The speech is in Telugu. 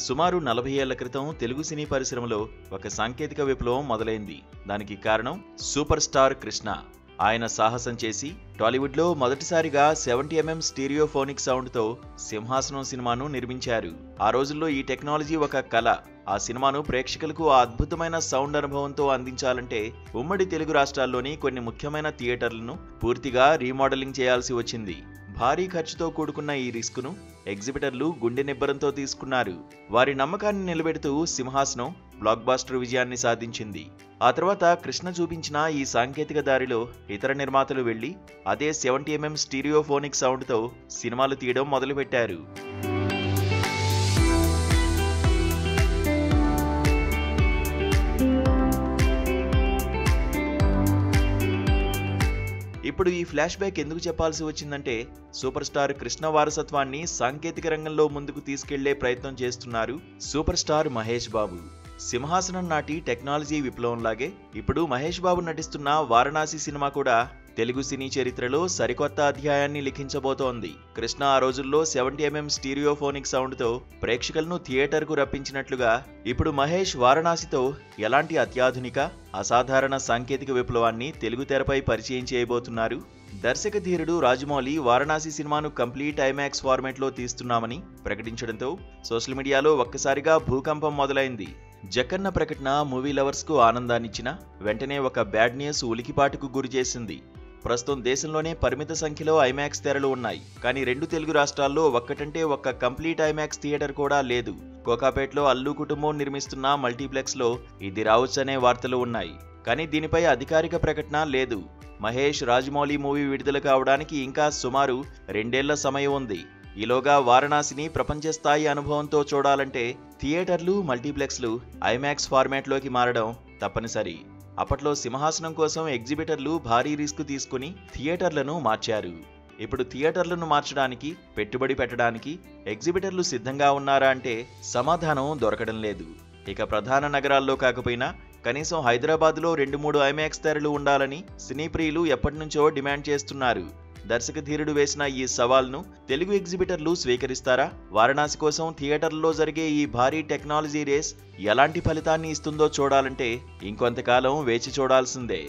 సుమారు 40 ఏళ్ల క్రితం తెలుగు సినీ పరిశ్రమలో ఒక సాంకేతిక విప్లవం మొదలైంది. దానికి కారణం సూపర్ స్టార్ కృష్ణ. ఆయన సాహసం చేసి టాలీవుడ్లో మొదటిసారిగా 70mm స్టీరియోఫోనిక్ సౌండ్తో సింహాసనం సినిమాను నిర్మించారు. ఆ రోజుల్లో ఈ టెక్నాలజీ ఒక కళ. ఆ సినిమాను ప్రేక్షకులకు ఆ అద్భుతమైన సౌండ్ అనుభవంతో అందించాలంటే ఉమ్మడి తెలుగు రాష్ట్రాల్లోని కొన్ని ముఖ్యమైన థియేటర్లను పూర్తిగా రీమోడలింగ్ చేయాల్సి వచ్చింది. భారీ ఖర్చుతో కూడుకున్న ఈ రిస్కును ఎగ్జిబిటర్లు గుండె నిబ్బరంతో తీసుకున్నారు. వారి నమ్మకాన్ని నిలబెడుతూ సింహాసనం బ్లాక్ బాస్టర్ విజయాన్ని సాధించింది. ఆ తర్వాత కృష్ణ చూపించిన ఈ సాంకేతిక దారిలో ఇతర నిర్మాతలు వెళ్లి అదే 70mm స్టీరియోఫోనిక్ సౌండ్తో సినిమాలు తీయడం మొదలుపెట్టారు. ఇప్పుడు ఈ ఫ్లాష్ బ్యాక్ ఎందుకు చెప్పాల్సి వచ్చిందంటే సూపర్ స్టార్ కృష్ణ వారసత్వాన్ని సాంకేతిక రంగంలో ముందుకు తీసుకెళ్లే ప్రయత్నం చేస్తున్నారు సూపర్ స్టార్ మహేష్ బాబు. సింహాసనం నాటి టెక్నాలజీ విప్లవంలాగే ఇప్పుడు మహేష్ బాబు నటిస్తున్న వారణాసి సినిమా కూడా తెలుగు సినీ చరిత్రలో సరికొత్త అధ్యాయాన్ని లిఖించబోతోంది. కృష్ణ ఆ రోజుల్లో 70mm స్టీరియోఫోనిక్ సౌండ్తో ప్రేక్షకులను థియేటర్కు రప్పించినట్లుగా ఇప్పుడు మహేష్ వారణాసితో ఎలాంటి అత్యాధునిక అసాధారణ సాంకేతిక విప్లవాన్ని తెలుగు తెరపై పరిచయం చేయబోతున్నారు. దర్శక ధీరుడు రాజమౌళి వారణాసి సినిమాను కంప్లీట్ ఐమాక్స్ ఫార్మాట్లో తీస్తున్నామని ప్రకటించడంతో సోషల్ మీడియాలో ఒక్కసారిగా భూకంపం మొదలైంది. జక్కన్న ప్రకటన మూవీ లవర్స్కు ఆనందాన్నిచ్చిన వెంటనే ఒక బ్యాడ్ న్యూస్ ఉలికిపాటుకు గురిచేసింది. ప్రస్తుతం దేశంలోనే పరిమిత సంఖ్యలో ఐమాక్స్ తెరలు ఉన్నాయి. కానీ 2 తెలుగు రాష్ట్రాల్లో ఒక్కటంటే ఒక్క కంప్లీట్ ఐమాక్స్ థియేటర్ కూడా లేదు. కోకాపేటలో అల్లు కుటుంబం నిర్మిస్తున్న మల్టీప్లెక్స్లో ఇది రావచ్చనే వార్తలు ఉన్నాయి. కానీ దీనిపై అధికారిక ప్రకటన లేదు. మహేష్ రాజమౌళి మూవీ విడుదల కావడానికి ఇంకా సుమారు 2 ఏళ్ల సమయం ఉంది. ఈలోగా వారణాసిని ప్రపంచ స్థాయి అనుభవంతో చూడాలంటే థియేటర్లు మల్టీప్లెక్స్లు ఐమాక్స్ ఫార్మాట్లోకి మారడం తప్పనిసరి. అప్పట్లో సింహాసనం కోసం ఎగ్జిబిటర్లు భారీ రిస్క్ తీసుకుని థియేటర్లను మార్చారు. ఇప్పుడు థియేటర్లను మార్చడానికి పెట్టుబడి పెట్టడానికి ఎగ్జిబిటర్లు సిద్ధంగా ఉన్నారా అంటే సమాధానం దొరకడం లేదు. ఇక ప్రధాన నగరాల్లో కాకపోయినా కనీసం హైదరాబాద్లో 2-3 ఐమాక్స్ తెరలు ఉండాలని సినీ ప్రియులు ఎప్పటినుంచో డిమాండ్ చేస్తున్నారు. దర్శక ధీరుడు వేసిన ఈ సవాల్ను తెలుగు ఎగ్జిబిటర్లు స్వీకరిస్తారా? వారణాసి కోసం థియేటర్లలో జరిగే ఈ భారీ టెక్నాలజీ రేస్ ఎలాంటి ఫలితాన్ని ఇస్తుందో చూడాలంటే ఇంకొంతకాలం వేచి చూడాల్సిందే.